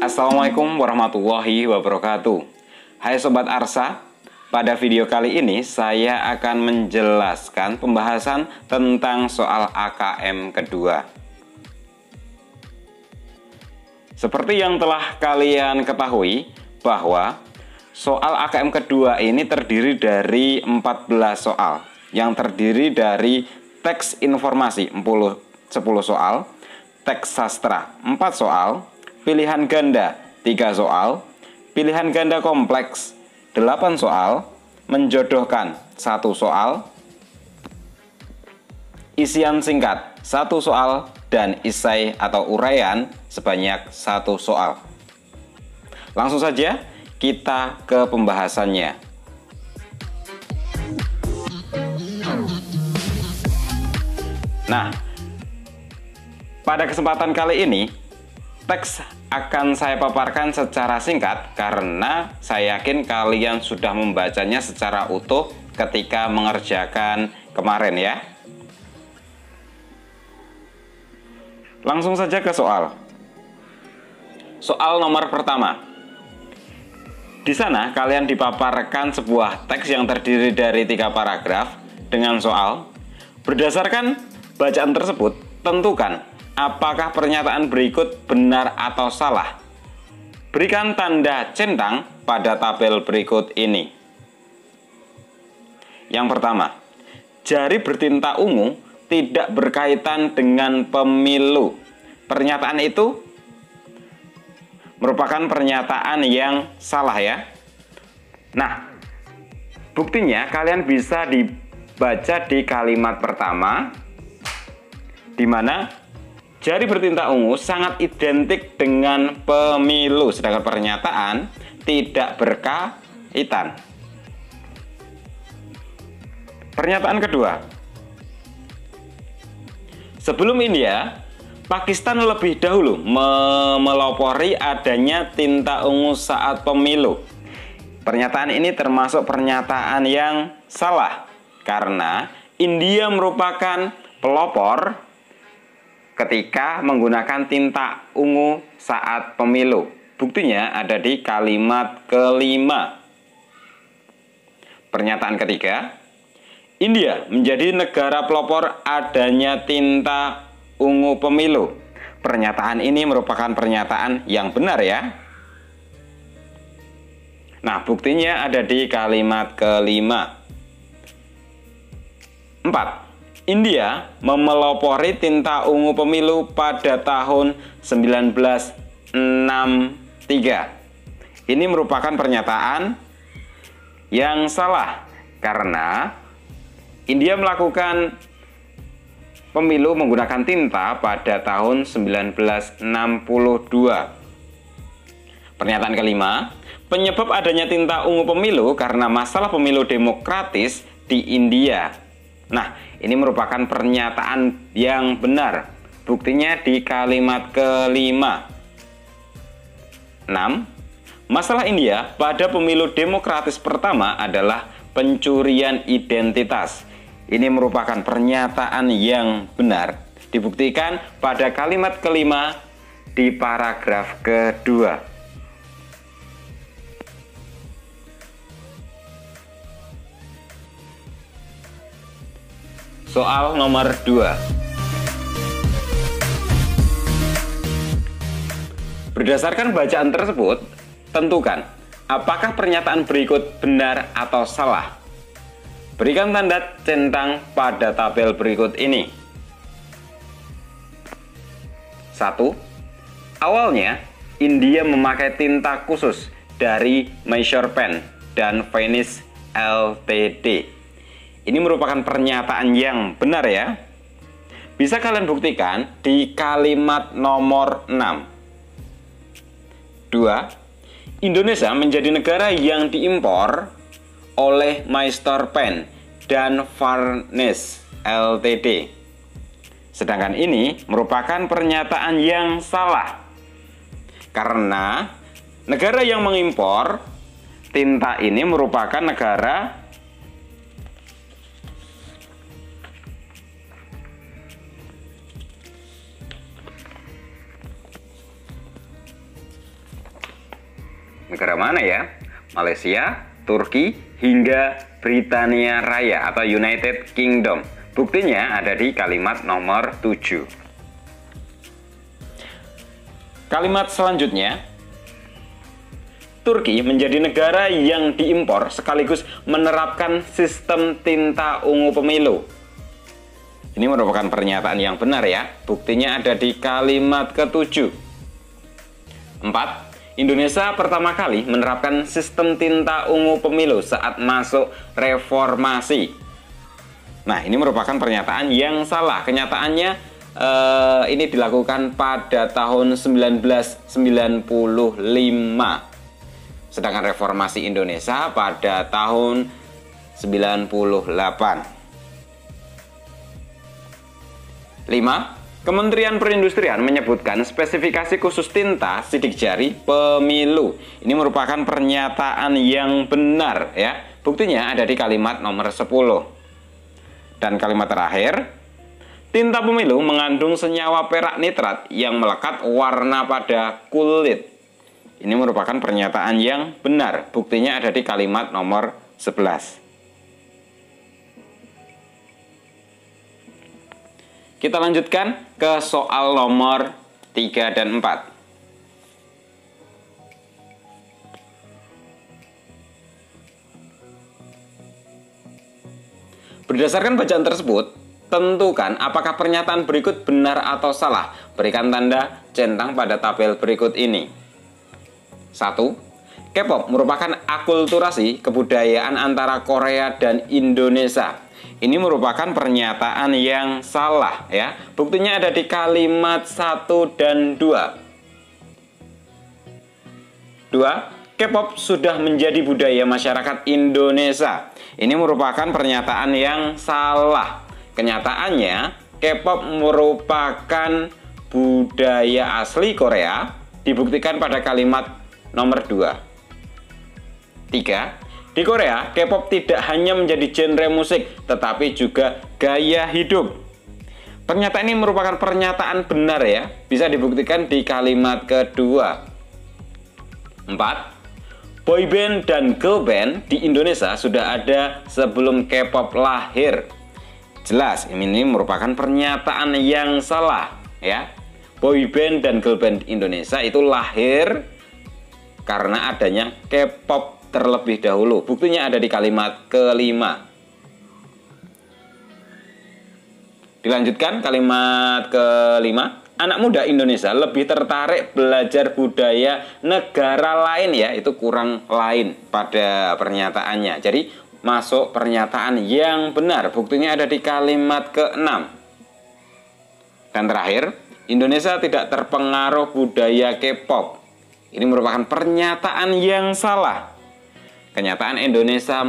Assalamualaikum warahmatullahi wabarakatuh. Hai Sobat Arsa, pada video kali ini saya akan menjelaskan pembahasan tentang soal AKM kedua. Seperti yang telah kalian ketahui bahwa soal AKM kedua ini terdiri dari 14 soal yang terdiri dari teks informasi 10 soal, teks sastra 4 soal, pilihan ganda 3 soal, pilihan ganda kompleks 8 soal, menjodohkan 1 soal, isian singkat 1 soal, dan isai atau uraian sebanyak 1 soal. Langsung saja kita ke pembahasannya. Nah, pada kesempatan kali ini teks akan saya paparkan secara singkat karena saya yakin kalian sudah membacanya secara utuh ketika mengerjakan kemarin ya. Langsung saja ke soal. Soal nomor pertama. Di sana kalian dipaparkan sebuah teks yang terdiri dari 3 paragraf dengan soal. Berdasarkan bacaan tersebut, tentukan apakah pernyataan berikut benar atau salah. Berikan tanda centang pada tabel berikut ini. Yang pertama, jari bertinta ungu tidak berkaitan dengan pemilu. Pernyataan itu merupakan pernyataan yang salah ya. Nah, buktinya kalian bisa dibaca di kalimat pertama, di mana jari bertinta ungu sangat identik dengan pemilu, sedangkan pernyataan tidak berkaitan. Pernyataan kedua. Sebelum India, Pakistan lebih dahulu melopori adanya tinta ungu saat pemilu. Pernyataan ini termasuk pernyataan yang salah karena India merupakan pelopor ketika menggunakan tinta ungu saat pemilu. Buktinya ada di kalimat kelima. Pernyataan ketiga, India menjadi negara pelopor adanya tinta ungu pemilu. Pernyataan ini merupakan pernyataan yang benar ya. Nah, buktinya ada di kalimat kelima. 4. India memelopori tinta ungu pemilu pada tahun 1963. Ini merupakan pernyataan yang salah karena India melakukan pemilu menggunakan tinta pada tahun 1962. Pernyataan kelima, penyebab adanya tinta ungu pemilu karena masalah pemilu demokratis di India. Nah, ini merupakan pernyataan yang benar. Buktinya di kalimat kelima. 6. Masalah India pada pemilu demokratis pertama adalah pencurian identitas. Ini merupakan pernyataan yang benar. Dibuktikan pada kalimat kelima di paragraf kedua. Soal nomor 2. Berdasarkan bacaan tersebut, tentukan apakah pernyataan berikut benar atau salah. Berikan tanda centang pada tabel berikut ini. 1. Awalnya, India memakai tinta khusus dari Mysore Pen dan Venice Ltd. Ini merupakan pernyataan yang benar ya. Bisa kalian buktikan di kalimat nomor 6. 2. Indonesia menjadi negara yang diimpor oleh Mysore Pen dan Venice Ltd. Sedangkan ini merupakan pernyataan yang salah karena negara yang mengimpor tinta ini merupakan negara Negara mana ya? Malaysia, Turki, hingga Britania Raya atau United Kingdom. Buktinya ada di kalimat nomor 7. Kalimat selanjutnya, Turki menjadi negara yang diimpor sekaligus menerapkan sistem tinta ungu pemilu. Ini merupakan pernyataan yang benar ya. Buktinya ada di kalimat ke-7. 4. Indonesia pertama kali menerapkan sistem tinta ungu pemilu saat masuk reformasi. Nah, ini merupakan pernyataan yang salah. Kenyataannya ini dilakukan pada tahun 1995. Sedangkan reformasi Indonesia pada tahun 98. 5. Kementerian Perindustrian menyebutkan spesifikasi khusus tinta sidik jari pemilu. Ini merupakan pernyataan yang benar ya. Buktinya ada di kalimat nomor 10. Dan kalimat terakhir, tinta pemilu mengandung senyawa perak nitrat yang melekat warna pada kulit. Ini merupakan pernyataan yang benar. Buktinya ada di kalimat nomor 11. Kita lanjutkan ke soal nomor 3 dan 4. Berdasarkan bacaan tersebut, tentukan apakah pernyataan berikut benar atau salah. Berikan tanda centang pada tabel berikut ini. 1. K-pop merupakan akulturasi kebudayaan antara Korea dan Indonesia. Ini merupakan pernyataan yang salah ya. Buktinya ada di kalimat 1 dan 2. 2. K-pop sudah menjadi budaya masyarakat Indonesia. Ini merupakan pernyataan yang salah. Kenyataannya, K-pop merupakan budaya asli Korea. Dibuktikan pada kalimat nomor 2. 3. Di Korea, K-pop tidak hanya menjadi genre musik, tetapi juga gaya hidup. Pernyataan ini merupakan pernyataan benar ya. Bisa dibuktikan di kalimat kedua. 4. Boyband dan girlband di Indonesia sudah ada sebelum K-pop lahir. Jelas, ini merupakan pernyataan yang salah ya. Boyband dan girlband di Indonesia itu lahir karena adanya K-pop terlebih dahulu. Buktinya ada di kalimat kelima. Dilanjutkan kalimat kelima. Anak muda Indonesia lebih tertarik belajar budaya negara lain ya. Itu kurang lain pada pernyataannya. Jadi masuk pernyataan yang benar. Buktinya ada di kalimat ke-6. Dan terakhir, Indonesia tidak terpengaruh budaya K-pop. Ini merupakan pernyataan yang salah. Kenyataan Indonesia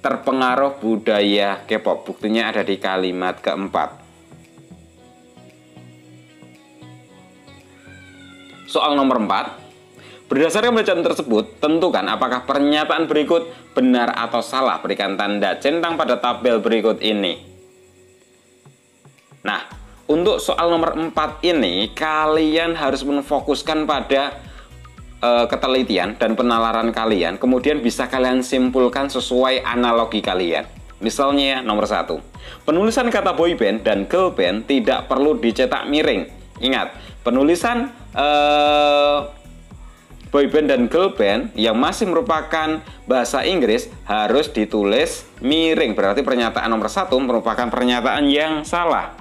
terpengaruh budaya K-pop. Buktinya ada di kalimat keempat. Soal nomor 4. Berdasarkan bacaan tersebut, tentukan apakah pernyataan berikut benar atau salah. Berikan tanda centang pada tabel berikut ini. Nah, untuk soal nomor 4 ini, kalian harus memfokuskan pada ketelitian dan penalaran kalian. Kemudian bisa kalian simpulkan sesuai analogi kalian. Misalnya nomor 1. Penulisan kata boyband dan girlband tidak perlu dicetak miring. Ingat, penulisan boyband dan girlband yang masih merupakan bahasa Inggris harus ditulis miring. Berarti pernyataan nomor 1 merupakan pernyataan yang salah.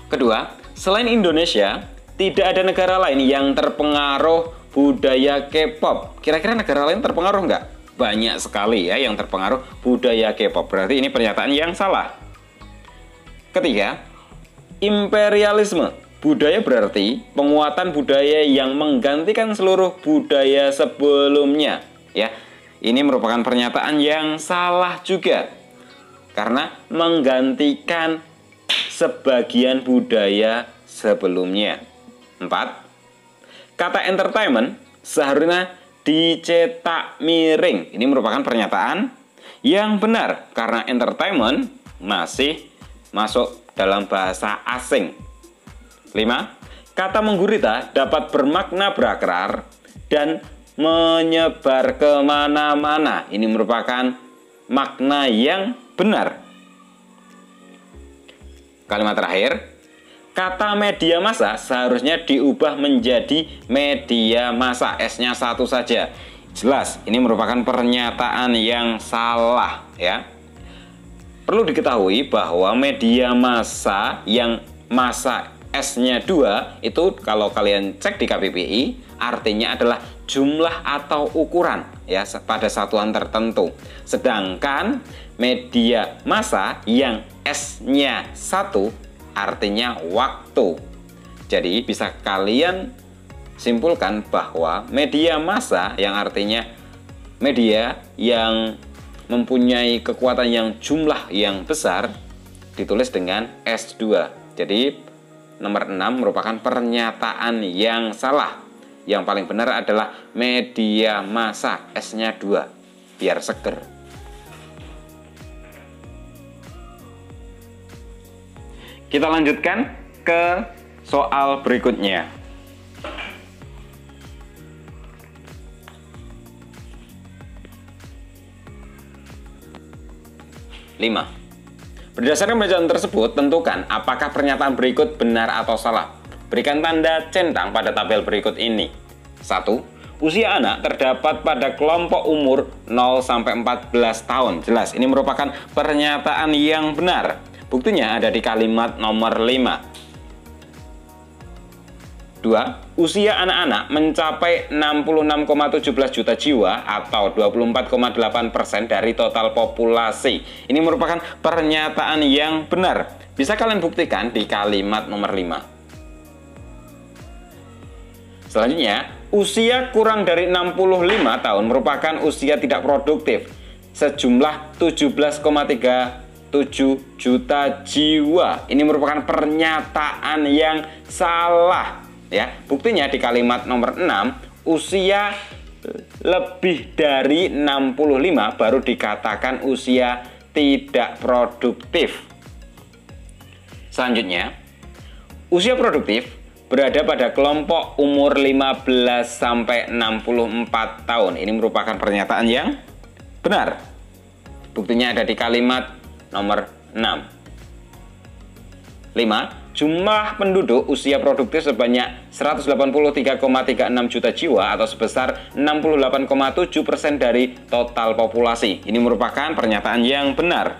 Kedua, selain Indonesia, tidak ada negara lain yang terpengaruh budaya K-pop. Kira-kira negara lain terpengaruh nggak? Banyak sekali ya yang terpengaruh budaya K-pop. Berarti ini pernyataan yang salah. Ketiga, imperialisme. Budaya berarti penguatan budaya yang menggantikan seluruh budaya sebelumnya. Ya, ini merupakan pernyataan yang salah juga. Karena menggantikan sebagian budaya sebelumnya. 4. Kata entertainment seharusnya dicetak miring. Ini merupakan pernyataan yang benar karena entertainment masih masuk dalam bahasa asing. 5. Kata menggurita dapat bermakna berakar dan menyebar kemana-mana. Ini merupakan makna yang benar. Kalimat terakhir, kata media massa seharusnya diubah menjadi media massa. S-nya satu saja. Jelas, ini merupakan pernyataan yang salah ya. Perlu diketahui bahwa media massa yang massa S-nya 2 itu kalau kalian cek di KPPI artinya adalah jumlah atau ukuran ya pada satuan tertentu. Sedangkan media massa yang S-nya 1 artinya waktu. Jadi bisa kalian simpulkan bahwa media massa yang artinya media yang mempunyai kekuatan yang jumlah yang besar ditulis dengan S2. Jadi nomor 6 merupakan pernyataan yang salah. Yang paling benar adalah media massa S-nya 2 biar seger. Kita lanjutkan ke soal berikutnya. 5. Berdasarkan bacaan tersebut, tentukan apakah pernyataan berikut benar atau salah. Berikan tanda centang pada tabel berikut ini. 1. Usia anak terdapat pada kelompok umur 0-14 tahun. Jelas, ini merupakan pernyataan yang benar. Buktinya ada di kalimat nomor 5. 2. Usia anak-anak mencapai 66,17 juta jiwa atau 24,8% dari total populasi. Ini merupakan pernyataan yang benar. Bisa kalian buktikan di kalimat nomor 5. Selanjutnya, usia kurang dari 65 tahun merupakan usia tidak produktif sejumlah 17,37 juta jiwa. Ini merupakan pernyataan yang salah. Ya, buktinya di kalimat nomor 6, usia lebih dari 65 baru dikatakan usia tidak produktif. Selanjutnya, usia produktif berada pada kelompok umur 15-64 tahun. Ini merupakan pernyataan yang benar. Buktinya ada di kalimat nomor 6. 5. Jumlah penduduk usia produktif sebanyak 183,36 juta jiwa atau sebesar 68,7% dari total populasi. Ini merupakan pernyataan yang benar.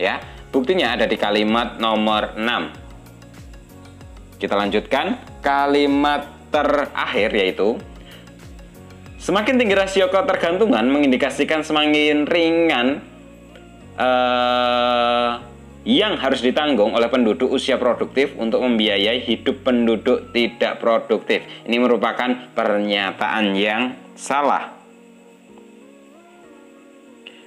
Ya, buktinya ada di kalimat nomor 6. Kita lanjutkan kalimat terakhir yaitu semakin tinggi rasio ketergantungan mengindikasikan semakin ringan yang harus ditanggung oleh penduduk usia produktif untuk membiayai hidup penduduk tidak produktif. Ini merupakan pernyataan yang salah.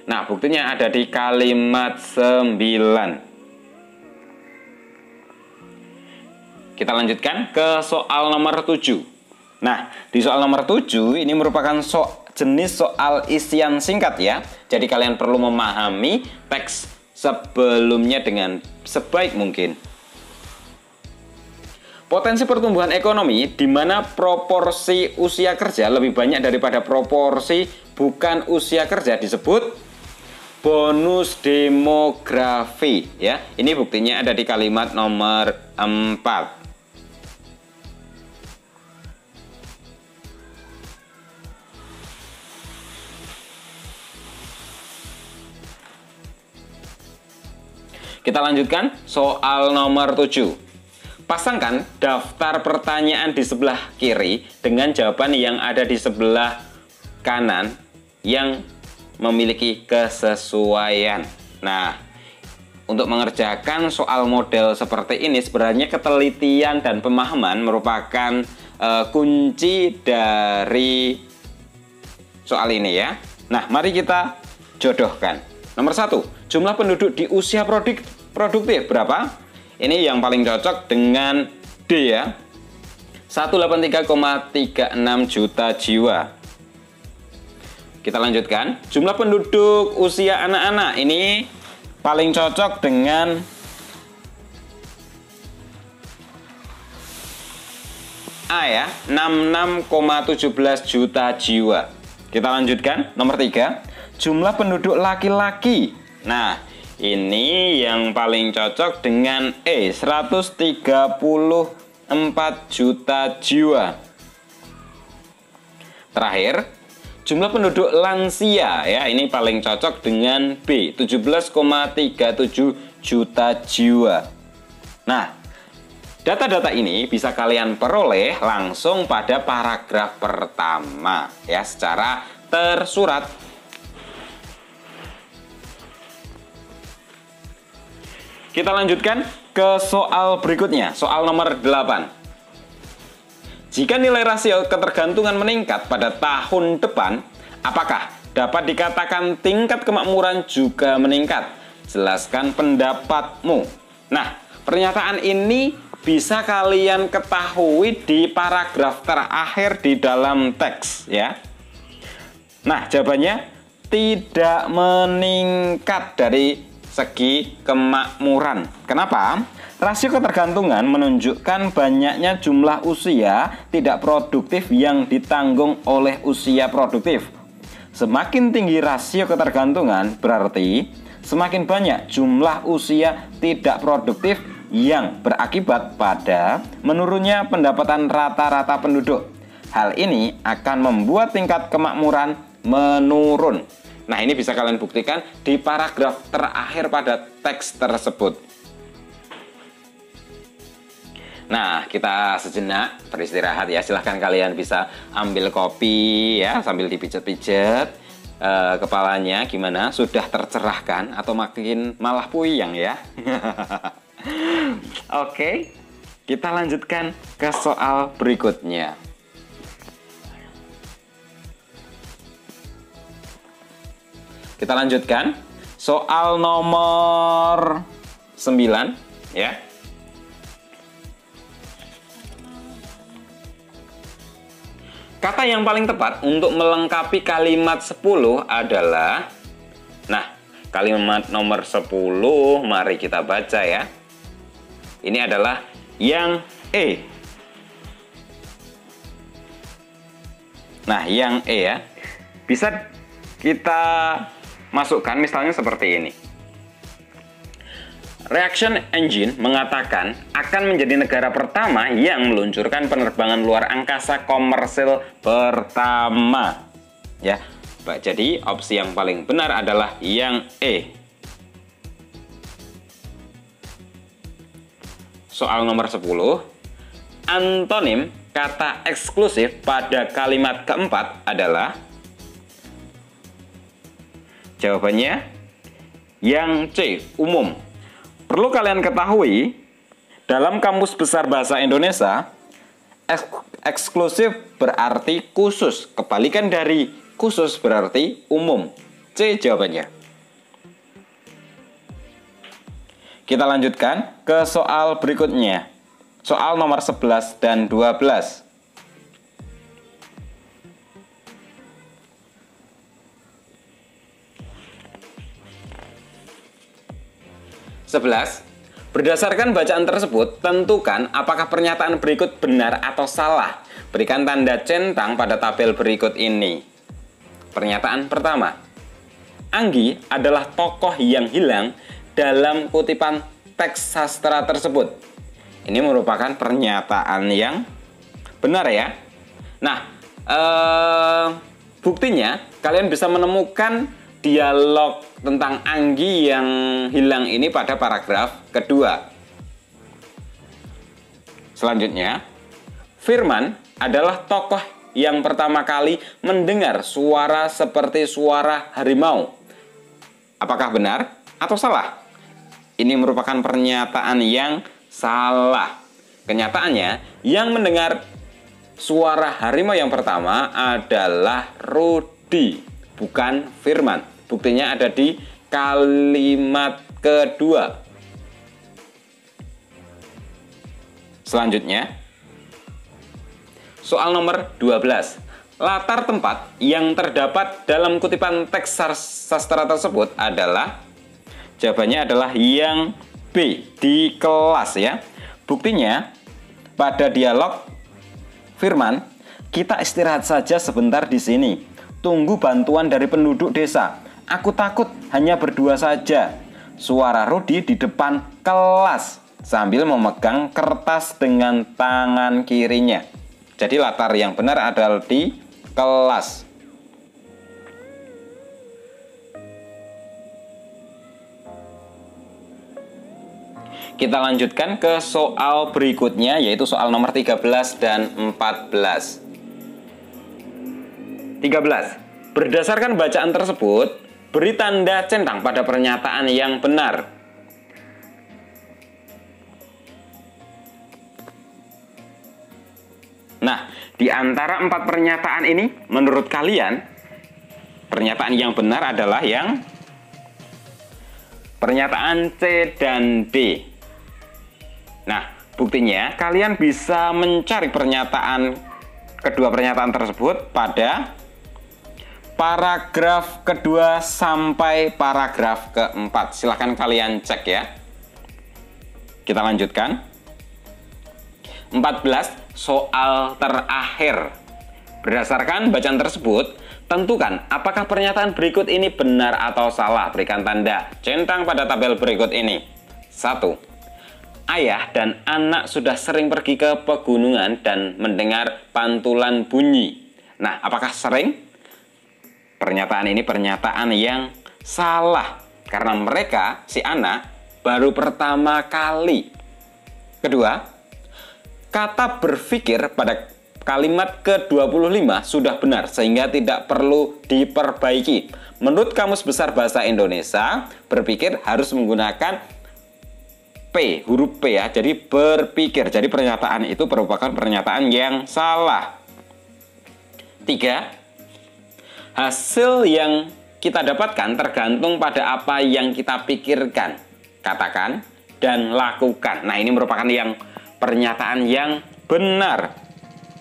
Nah, buktinya ada di kalimat 9. Kita lanjutkan ke soal nomor 7. Nah, di soal nomor 7 ini merupakan jenis soal isian singkat ya. Jadi kalian perlu memahami teks sebelumnya dengan sebaik mungkin. Potensi pertumbuhan ekonomi di mana proporsi usia kerja lebih banyak daripada proporsi bukan usia kerja disebut bonus demografi ya. Ini buktinya ada di kalimat nomor 4. Kita lanjutkan soal nomor 7. Pasangkan daftar pertanyaan di sebelah kiri dengan jawaban yang ada di sebelah kanan yang memiliki kesesuaian. Nah, untuk mengerjakan soal model seperti ini sebenarnya ketelitian dan pemahaman merupakan kunci dari soal ini ya. Nah, mari kita jodohkan. Nomor 1, jumlah penduduk di usia produktif berapa? Ini yang paling cocok dengan D ya. 183,36 juta jiwa. Kita lanjutkan. Jumlah penduduk usia anak-anak ini paling cocok dengan A ya, 66,17 juta jiwa. Kita lanjutkan, nomor 3, jumlah penduduk laki-laki. Nah, ini yang paling cocok dengan E, 134 juta jiwa. Terakhir, jumlah penduduk lansia ya, ini paling cocok dengan B, 17,37 juta jiwa. Nah, data-data ini bisa kalian peroleh langsung pada paragraf pertama ya, secara tersurat. Kita lanjutkan ke soal berikutnya, soal nomor 8. Jika nilai rasio ketergantungan meningkat pada tahun depan, apakah dapat dikatakan tingkat kemakmuran juga meningkat? Jelaskan pendapatmu. Nah, pernyataan ini bisa kalian ketahui di paragraf terakhir di dalam teks ya. Nah, jawabannya tidak meningkat dari segi kemakmuran. Kenapa? Rasio ketergantungan menunjukkan banyaknya jumlah usia tidak produktif yang ditanggung oleh usia produktif. Semakin tinggi rasio ketergantungan berarti semakin banyak jumlah usia tidak produktif yang berakibat pada menurunnya pendapatan rata-rata penduduk. Hal ini akan membuat tingkat kemakmuran menurun. Nah, ini bisa kalian buktikan di paragraf terakhir pada teks tersebut. Nah, kita sejenak beristirahat ya. Silahkan kalian bisa ambil kopi ya, sambil dipijet-pijet kepalanya. Gimana? Sudah tercerahkan atau makin malah puyeng ya? Oke, kita lanjutkan ke soal berikutnya. Kita lanjutkan soal nomor 9 ya. Kata yang paling tepat untuk melengkapi kalimat 10 adalah, nah, kalimat nomor 10 mari kita baca ya. Ini adalah yang E. Nah, yang E ya. Bisa kita masukkan misalnya seperti ini. Reaction Engine mengatakan akan menjadi negara pertama yang meluncurkan penerbangan luar angkasa komersil pertama. Ya, jadi opsi yang paling benar adalah yang E. Soal nomor 10. Antonim kata eksklusif pada kalimat keempat adalah, jawabannya yang C, umum. Perlu kalian ketahui, dalam Kamus Besar Bahasa Indonesia, eksklusif berarti khusus. Kebalikan dari khusus berarti umum. C jawabannya. Kita lanjutkan ke soal berikutnya. Soal nomor 11 dan 12. Berdasarkan bacaan tersebut, tentukan apakah pernyataan berikut benar atau salah. Berikan tanda centang pada tabel berikut ini. Pernyataan pertama, Anggi adalah tokoh yang hilang dalam kutipan teks sastra tersebut. Ini merupakan pernyataan yang benar ya. Nah, buktinya kalian bisa menemukan dialog tentang Anggi yang hilang ini pada paragraf kedua. Selanjutnya, Firman adalah tokoh yang pertama kali mendengar suara seperti suara harimau. Apakah benar atau salah? Ini merupakan pernyataan yang salah. Kenyataannya, yang mendengar suara harimau yang pertama adalah Rudi, bukan Firman. Buktinya ada di kalimat kedua. Selanjutnya, soal nomor 12. Latar tempat yang terdapat dalam kutipan teks sastra tersebut adalah, jawabannya adalah yang B, di kelas ya. Buktinya pada dialog Firman, kita istirahat saja sebentar di sini. Tunggu bantuan dari penduduk desa. Aku takut hanya berdua saja. Suara Rudy di depan kelas sambil memegang kertas dengan tangan kirinya. Jadi latar yang benar adalah di kelas. Kita lanjutkan ke soal berikutnya, yaitu soal nomor 13 dan 14. 13. Berdasarkan bacaan tersebut, beri tanda centang pada pernyataan yang benar. Nah, di antara 4 pernyataan ini, menurut kalian, pernyataan yang benar adalah yang pernyataan C dan D. Nah, buktinya kalian bisa mencari kedua pernyataan tersebut pada paragraf kedua sampai paragraf keempat. Silahkan kalian cek ya. Kita lanjutkan. 14. Soal terakhir. Berdasarkan bacaan tersebut, tentukan apakah pernyataan berikut ini benar atau salah. Berikan tanda centang pada tabel berikut ini. 1. Ayah dan anak sudah sering pergi ke pegunungan dan mendengar pantulan bunyi. Nah, apakah sering? Pernyataan ini pernyataan yang salah karena mereka, si anak, baru pertama kali. Kedua, kata berpikir pada kalimat ke-25 sudah benar sehingga tidak perlu diperbaiki. Menurut Kamus Besar Bahasa Indonesia, berpikir harus menggunakan P, huruf P ya. Jadi berpikir. Jadi pernyataan itu merupakan pernyataan yang salah. 3. Hasil yang kita dapatkan tergantung pada apa yang kita pikirkan, katakan, dan lakukan. Nah, ini merupakan pernyataan yang benar.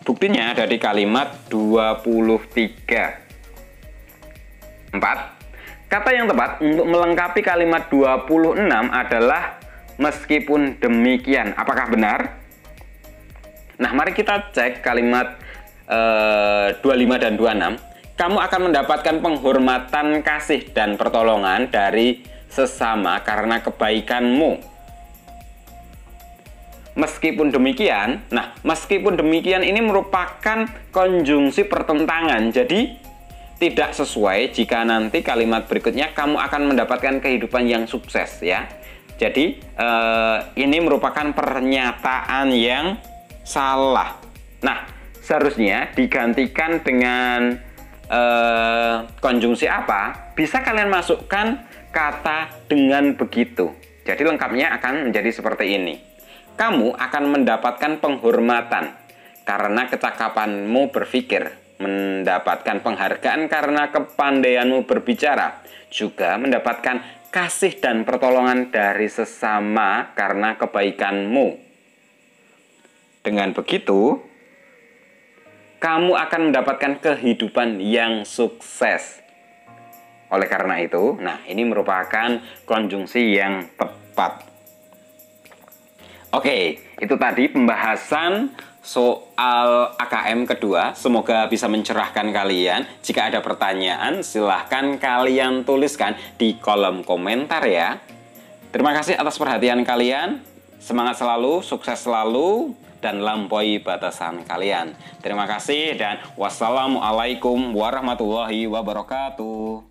Buktinya ada di kalimat 23. 4. Kata yang tepat untuk melengkapi kalimat 26 adalah meskipun demikian. Apakah benar? Nah, mari kita cek kalimat 25 dan 26. Kamu akan mendapatkan penghormatan, kasih, dan pertolongan dari sesama karena kebaikanmu. Meskipun demikian, nah meskipun demikian ini merupakan konjungsi pertentangan. Jadi tidak sesuai jika nanti kalimat berikutnya kamu akan mendapatkan kehidupan yang sukses ya. Jadi ini merupakan pernyataan yang salah. Nah, seharusnya digantikan dengan konjungsi apa? Bisa kalian masukkan kata dengan begitu. Jadi lengkapnya akan menjadi seperti ini. Kamu akan mendapatkan penghormatan karena kecakapanmu berpikir, mendapatkan penghargaan karena kepandaianmu berbicara, juga mendapatkan kasih dan pertolongan dari sesama karena kebaikanmu. Dengan begitu, kamu akan mendapatkan kehidupan yang sukses. Oleh karena itu, nah ini merupakan konjungsi yang tepat. Oke, itu tadi pembahasan soal AKM kedua. Semoga bisa mencerahkan kalian. Jika ada pertanyaan, silahkan kalian tuliskan di kolom komentar ya. Terima kasih atas perhatian kalian. Semangat selalu, sukses selalu, dan lampaui batasan kalian. Terima kasih dan wassalamualaikum warahmatullahi wabarakatuh.